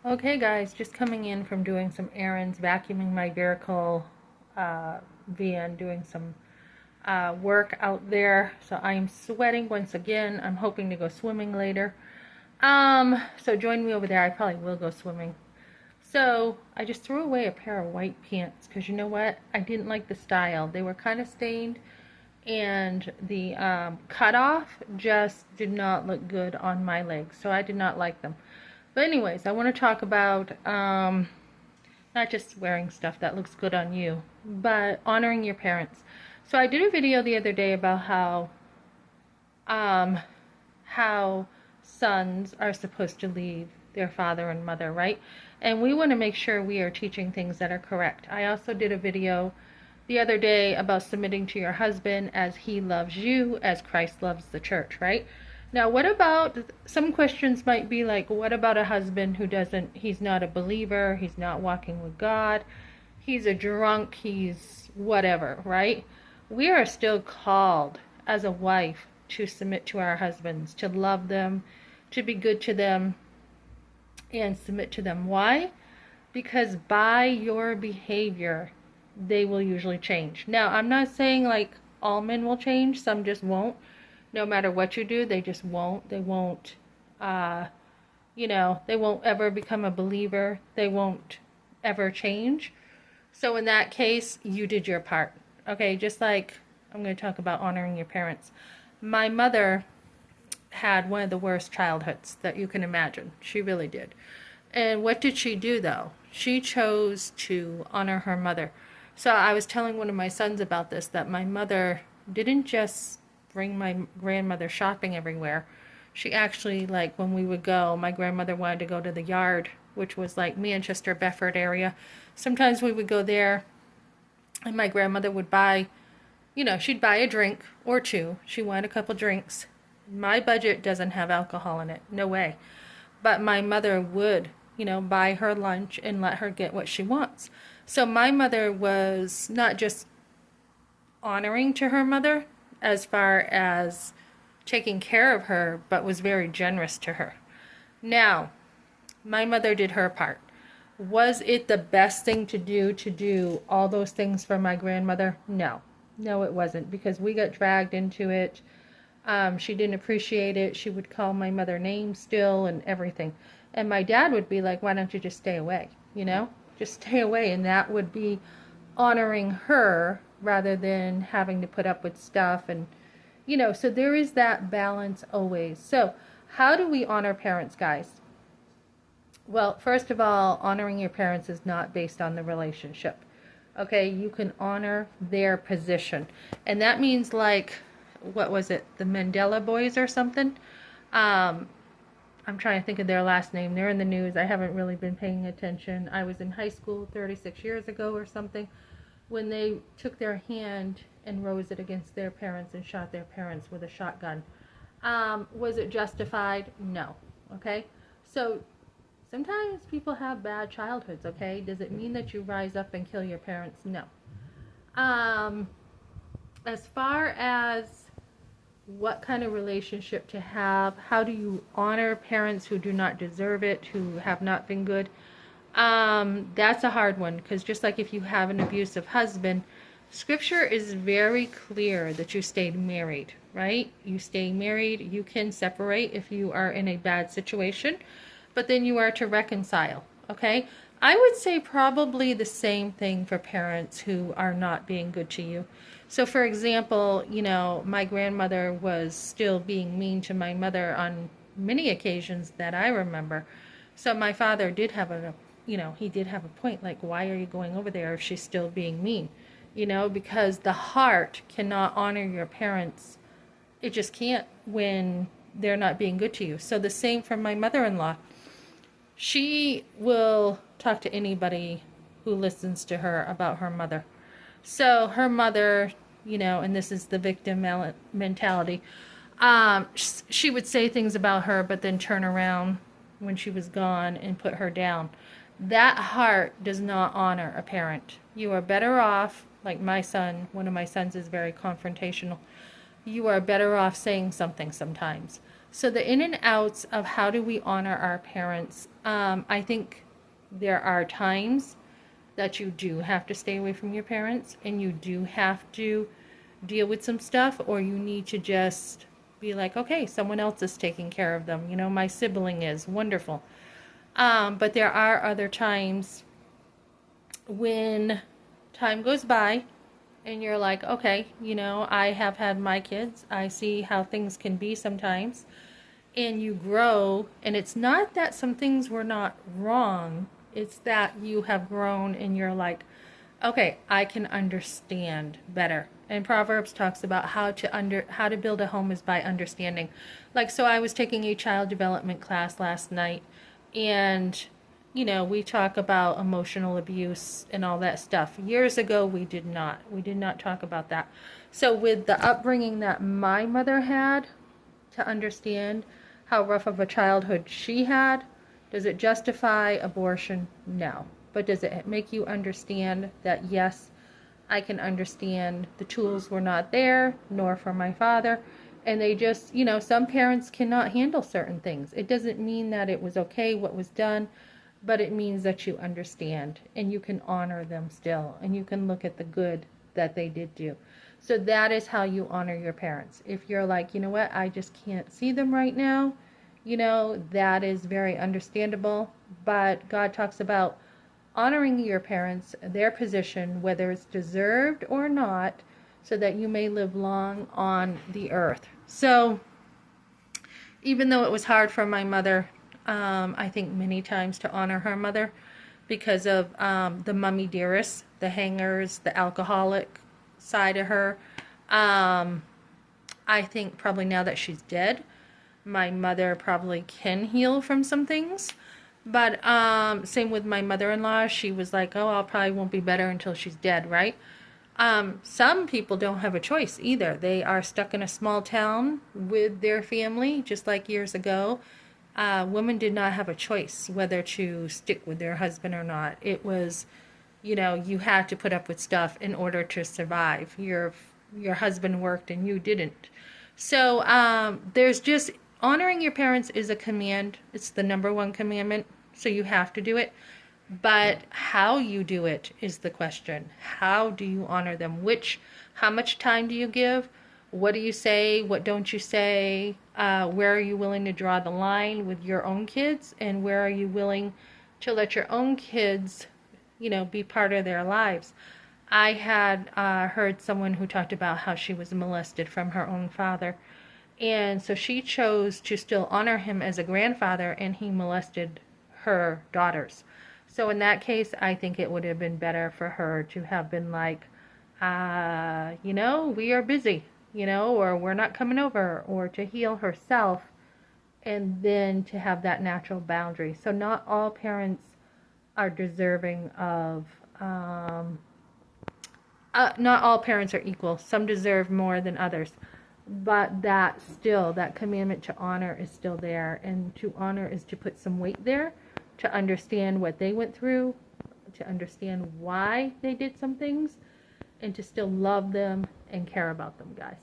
Okay guys, just coming in from doing some errands, vacuuming my vehicle van, doing some work out there. So I'm sweating once again. I'm hoping to go swimming later. So join me over there. I probably will go swimming. So I just threw away a pair of white pants because you know what? I didn't like the style. They were kind of stained and the cutoff just did not look good on my legs. So I did not like them. But anyways, I want to talk about not just wearing stuff that looks good on you, but honoring your parents. So I did a video the other day about um, how sons are supposed to leave their father and mother, right? And we want to make sure we are teaching things that are correct. I also did a video the other day about submitting to your husband as he loves you, as Christ loves the church, right? Now, what about, some questions might be like, what about a husband who he's not a believer, he's not walking with God, he's a drunk, he's whatever, right? We are still called as a wife to submit to our husbands, to love them, to be good to them, and submit to them. Why? Because by your behavior, they will usually change. Now, I'm not saying like all men will change, some just won't. No matter what you do, they just won't. They won't, they won't ever become a believer. They won't ever change. So in that case, you did your part. Okay, just like I'm going to talk about honoring your parents. My mother had one of the worst childhoods that you can imagine. She really did. And what did she do though? She chose to honor her mother. So I was telling one of my sons about this, that my mother didn't just bring my grandmother shopping everywhere. She actually, like when we would go, my grandmother wanted to go to the yard, which was like Manchester, Bedford area. Sometimes we would go there and my grandmother would buy, she'd buy a drink or two. She wanted a couple drinks. My budget doesn't have alcohol in it. No way. But my mother would, buy her lunch and let her get what she wants. So my mother was not just honoring to her mother as far as taking care of her, but was very generous to her. Now, my mother did her part. Was it the best thing to do all those things for my grandmother? No. No, it wasn't, because we got dragged into it. She didn't appreciate it. She would call my mother names still and everything. And my dad would be like, why don't you just stay away? Just stay away. And that would be honoring her rather than having to put up with stuff. And, so there is that balance always. So how do we honor parents, guys? Well, first of all, honoring your parents is not based on the relationship. Okay, you can honor their position. And that means like, what was it, the Mandela Boys or something? I'm trying to think of their last name. They're in the news. I haven't really been paying attention. I was in high school 36 years ago or something when they took their hand and rose it against their parents and shot their parents with a shotgun. Was it justified? No. Okay? So sometimes people have bad childhoods, okay? Does it mean that you rise up and kill your parents? No. As far as what kind of relationship to have, how do you honor parents who do not deserve it, who have not been good? That's a hard one, because just like if you have an abusive husband, scripture is very clear that you stayed married, right? You stay married. You can separate if you are in a bad situation, but then you are to reconcile, okay? I would say probably the same thing for parents who are not being good to you. So for example, my grandmother was still being mean to my mother on many occasions that I remember. So my father did have he did have a point, like, why are you going over there if she's still being mean? Because the heart cannot honor your parents. It just can't when they're not being good to you. So the same for my mother-in-law. She will talk to anybody who listens to her about her mother. So her mother, and this is the victim mentality, she would say things about her, but then turn around when she was gone and put her down. That heart does not honor a parent. You are better off, like my son, one of my sons is very confrontational. You are better off saying something sometimes. So the in and outs of how do we honor our parents, I think there are times that you do have to stay away from your parents and you do have to deal with some stuff, or you need to just be like, okay, someone else is taking care of them. You know, my sibling is wonderful. But there are other times when time goes by and you're like, okay, you know, I have had my kids. I see how things can be sometimes. And you grow, and it's not that some things were not wrong. It's that you have grown and you're like, okay, I can understand better. And Proverbs talks about how to build a home is by understanding. Like, so I was taking a child development class last night, and you know, we talk about emotional abuse and all that stuff. Years ago, we did not. We did not talk about that. So with the upbringing that my mother had, to understand how rough of a childhood she had, does it justify abortion? No. But does it make you understand that, yes, I can understand the tools were not there, nor for my father, and they just, you know, some parents cannot handle certain things. It doesn't mean that it was okay what was done, but it means that you understand and you can honor them still, and you can look at the good that they did do. So that is how you honor your parents. If you're like, you know what, I just can't see them right now, you know, that is very understandable. But God talks about honoring your parents, their position, whether it's deserved or not, so that you may live long on the earth. So even though it was hard for my mother, I think many times, to honor her mother because of the mummy dearest, the hangers, the alcoholic side of her. I think probably now that she's dead, my mother probably can heal from some things. But same with my mother-in-law. She was like, oh, I'll probably won't be better until she's dead, right? Some people don't have a choice either. They are stuck in a small town with their family, just like years ago. Women did not have a choice whether to stick with their husband or not. It was, you know, you had to put up with stuff in order to survive. Your husband worked and you didn't. So there's just, honoring your parents is a command. It's the number one commandment, so you have to do it. But how you do it is the question. How do you honor them? How much time do you give? What do you say? What don't you say? Where are you willing to draw the line with your own kids? And where are you willing to let your own kids, you know, be part of their lives? I had heard someone who talked about how she was molested from her own father. And so she chose to still honor him as a grandfather, and he molested her daughters. So in that case, I think it would have been better for her to have been like, you know, we are busy, you know, or we're not coming over, or to heal herself and then to have that natural boundary. So not all parents are deserving of, not all parents are equal. Some deserve more than others. But that still, that commandment to honor is still there. And to honor is to put some weight there, to understand what they went through, to understand why they did some things, and to still love them and care about them, guys.